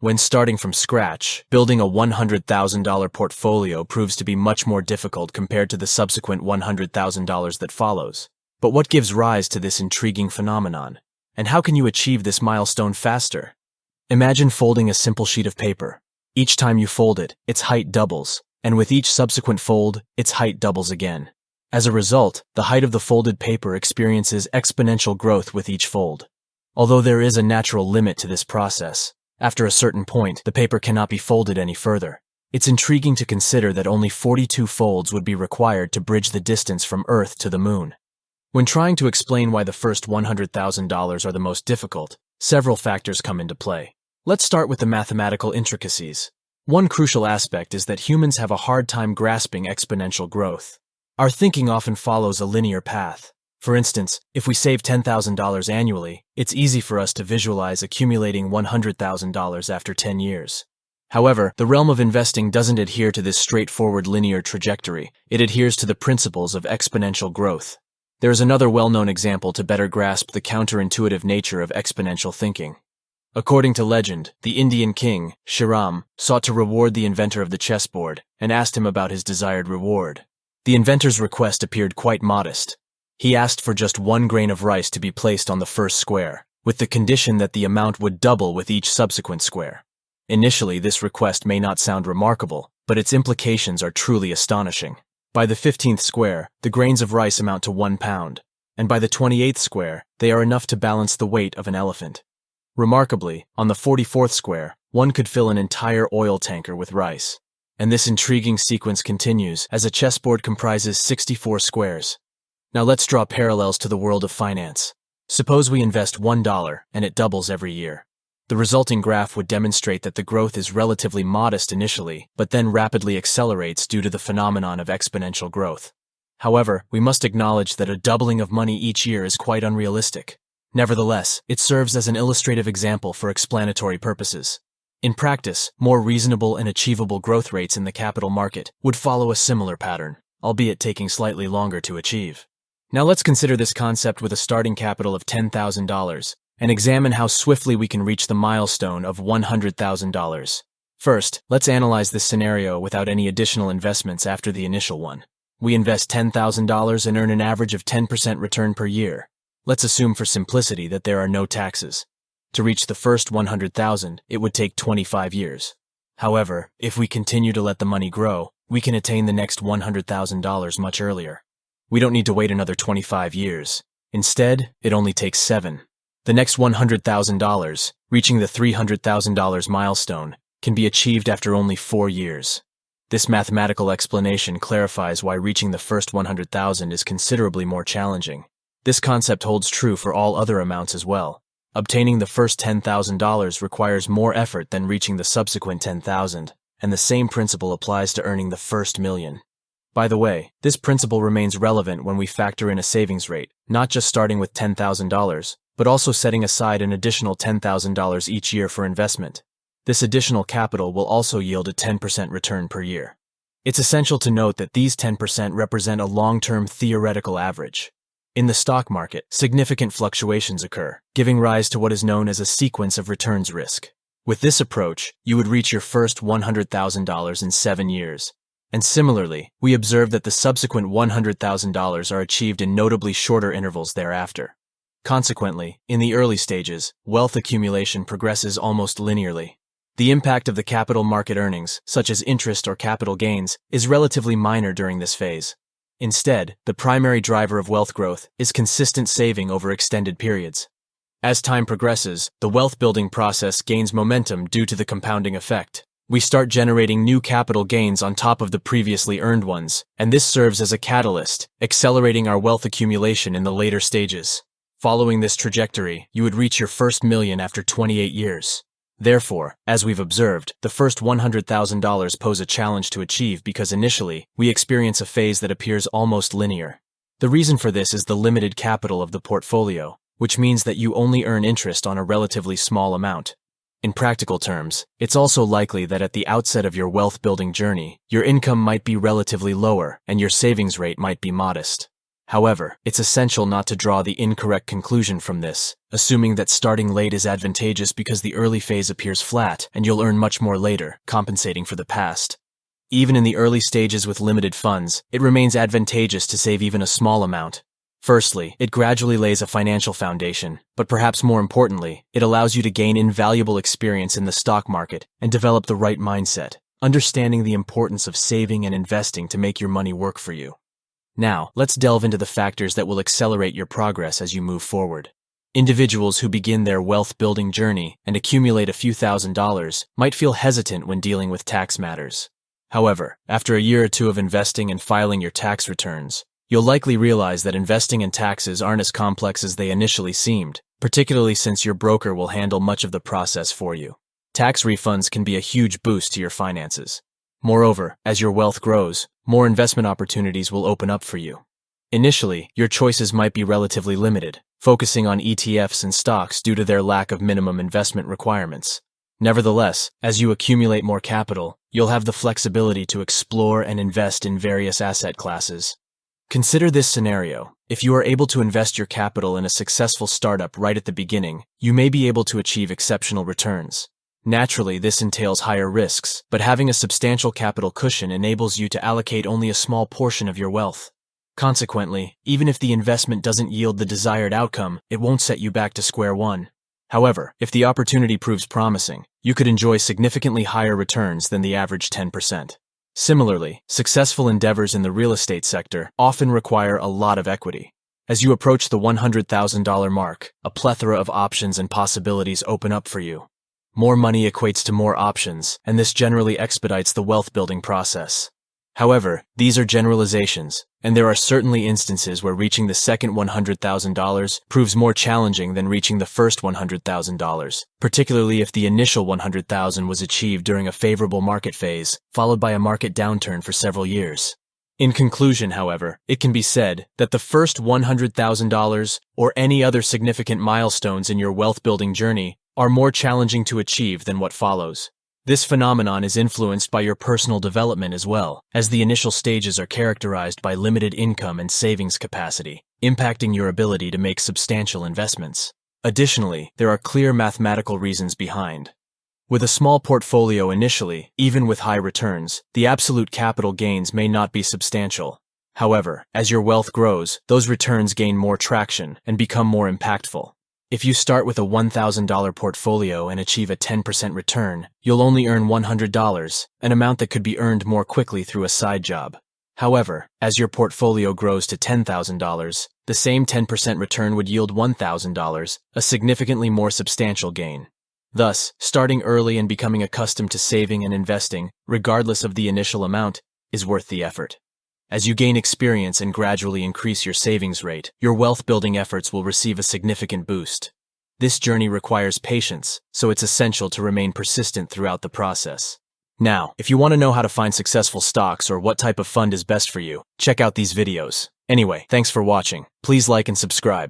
When starting from scratch, building a $100,000 portfolio proves to be much more difficult compared to the subsequent $100,000 that follows. But what gives rise to this intriguing phenomenon? And how can you achieve this milestone faster? Imagine folding a simple sheet of paper. Each time you fold it, its height doubles, and with each subsequent fold, its height doubles again. As a result, the height of the folded paper experiences exponential growth with each fold. Although there is a natural limit to this process, after a certain point, the paper cannot be folded any further. It's intriguing to consider that only 42 folds would be required to bridge the distance from Earth to the Moon. When trying to explain why the first $100,000 are the most difficult, several factors come into play. Let's start with the mathematical intricacies. One crucial aspect is that humans have a hard time grasping exponential growth. Our thinking often follows a linear path. For instance, if we save $10,000 annually, it's easy for us to visualize accumulating $100,000 after 10 years. However, the realm of investing doesn't adhere to this straightforward linear trajectory. It adheres to the principles of exponential growth. There is another well-known example to better grasp the counterintuitive nature of exponential thinking. According to legend, the Indian king, Shriram, sought to reward the inventor of the chessboard and asked him about his desired reward. The inventor's request appeared quite modest. He asked for just 1 grain of rice to be placed on the first square, with the condition that the amount would double with each subsequent square. Initially, this request may not sound remarkable, but its implications are truly astonishing. By the 15th square, the grains of rice amount to 1 pound, and by the 28th square, they are enough to balance the weight of an elephant. Remarkably, on the 44th square, one could fill an entire oil tanker with rice. And this intriguing sequence continues as a chessboard comprises 64 squares. Now let's draw parallels to the world of finance. Suppose we invest $1 and it doubles every year. The resulting graph would demonstrate that the growth is relatively modest initially, but then rapidly accelerates due to the phenomenon of exponential growth. However, we must acknowledge that a doubling of money each year is quite unrealistic. Nevertheless, it serves as an illustrative example for explanatory purposes. In practice, more reasonable and achievable growth rates in the capital market would follow a similar pattern, albeit taking slightly longer to achieve. Now let's consider this concept with a starting capital of $10,000 and examine how swiftly we can reach the milestone of $100,000. First, let's analyze this scenario without any additional investments after the initial one. We invest $10,000 and earn an average of 10% return per year. Let's assume for simplicity that there are no taxes. To reach the first $100,000, it would take 25 years. However, if we continue to let the money grow, we can attain the next $100,000 much earlier. We don't need to wait another 25 years. Instead, it only takes 7. The next $100,000, reaching the $300,000 milestone, can be achieved after only 4 years. This mathematical explanation clarifies why reaching the first $100,000 is considerably more challenging. This concept holds true for all other amounts as well. Obtaining the first $10,000 requires more effort than reaching the subsequent $10,000, and the same principle applies to earning the first $1,000,000. By the way, this principle remains relevant when we factor in a savings rate, not just starting with $10,000, but also setting aside an additional $10,000 each year for investment. This additional capital will also yield a 10% return per year. It's essential to note that these 10% represent a long-term theoretical average. In the stock market, significant fluctuations occur, giving rise to what is known as a sequence of returns risk. With this approach, you would reach your first $100,000 in 7 years. And similarly, we observe that the subsequent $100,000 are achieved in notably shorter intervals thereafter. Consequently, in the early stages, wealth accumulation progresses almost linearly. The impact of the capital market earnings, such as interest or capital gains, is relatively minor during this phase. Instead, the primary driver of wealth growth is consistent saving over extended periods. As time progresses, the wealth-building process gains momentum due to the compounding effect. We start generating new capital gains on top of the previously earned ones, and this serves as a catalyst, accelerating our wealth accumulation in the later stages. Following this trajectory, you would reach your first $1,000,000 after 28 years. Therefore, as we've observed, the first $100,000 pose a challenge to achieve because initially, we experience a phase that appears almost linear. The reason for this is the limited capital of the portfolio, which means that you only earn interest on a relatively small amount. In practical terms, it's also likely that at the outset of your wealth-building journey, your income might be relatively lower and your savings rate might be modest. However, it's essential not to draw the incorrect conclusion from this, assuming that starting late is advantageous because the early phase appears flat and you'll earn much more later, compensating for the past. Even in the early stages with limited funds, it remains advantageous to save even a small amount. Firstly, it gradually lays a financial foundation, but perhaps more importantly, it allows you to gain invaluable experience in the stock market and develop the right mindset, understanding the importance of saving and investing to make your money work for you. Now, let's delve into the factors that will accelerate your progress as you move forward. Individuals who begin their wealth-building journey and accumulate a few $1,000s might feel hesitant when dealing with tax matters. However, after a year or two of investing and filing your tax returns, you'll likely realize that investing and taxes aren't as complex as they initially seemed, particularly since your broker will handle much of the process for you. Tax refunds can be a huge boost to your finances. Moreover, as your wealth grows, more investment opportunities will open up for you. Initially, your choices might be relatively limited, focusing on ETFs and stocks due to their lack of minimum investment requirements. Nevertheless, as you accumulate more capital, you'll have the flexibility to explore and invest in various asset classes. Consider this scenario. If you are able to invest your capital in a successful startup right at the beginning, you may be able to achieve exceptional returns. Naturally, this entails higher risks, but having a substantial capital cushion enables you to allocate only a small portion of your wealth. Consequently, even if the investment doesn't yield the desired outcome, it won't set you back to square one. However, if the opportunity proves promising, you could enjoy significantly higher returns than the average 10%. Similarly, successful endeavors in the real estate sector often require a lot of equity. As you approach the $100,000 mark, a plethora of options and possibilities open up for you. More money equates to more options, and this generally expedites the wealth-building process. However, these are generalizations, and there are certainly instances where reaching the second $100,000 proves more challenging than reaching the first $100,000, particularly if the initial $100,000 was achieved during a favorable market phase, followed by a market downturn for several years. In conclusion, however, it can be said that the first $100,000 or any other significant milestones in your wealth-building journey are more challenging to achieve than what follows. This phenomenon is influenced by your personal development as well, as the initial stages are characterized by limited income and savings capacity, impacting your ability to make substantial investments. Additionally, there are clear mathematical reasons behind. With a small portfolio initially, even with high returns, the absolute capital gains may not be substantial. However, as your wealth grows, those returns gain more traction and become more impactful. If you start with a $1,000 portfolio and achieve a 10% return, you'll only earn $100, an amount that could be earned more quickly through a side job. However, as your portfolio grows to $10,000, the same 10% return would yield $1,000, a significantly more substantial gain. Thus, starting early and becoming accustomed to saving and investing, regardless of the initial amount, is worth the effort. As you gain experience and gradually increase your savings rate, your wealth-building efforts will receive a significant boost. This journey requires patience, so it's essential to remain persistent throughout the process. Now, if you want to know how to find successful stocks or what type of fund is best for you, check out these videos. Anyway, thanks for watching. Please like and subscribe.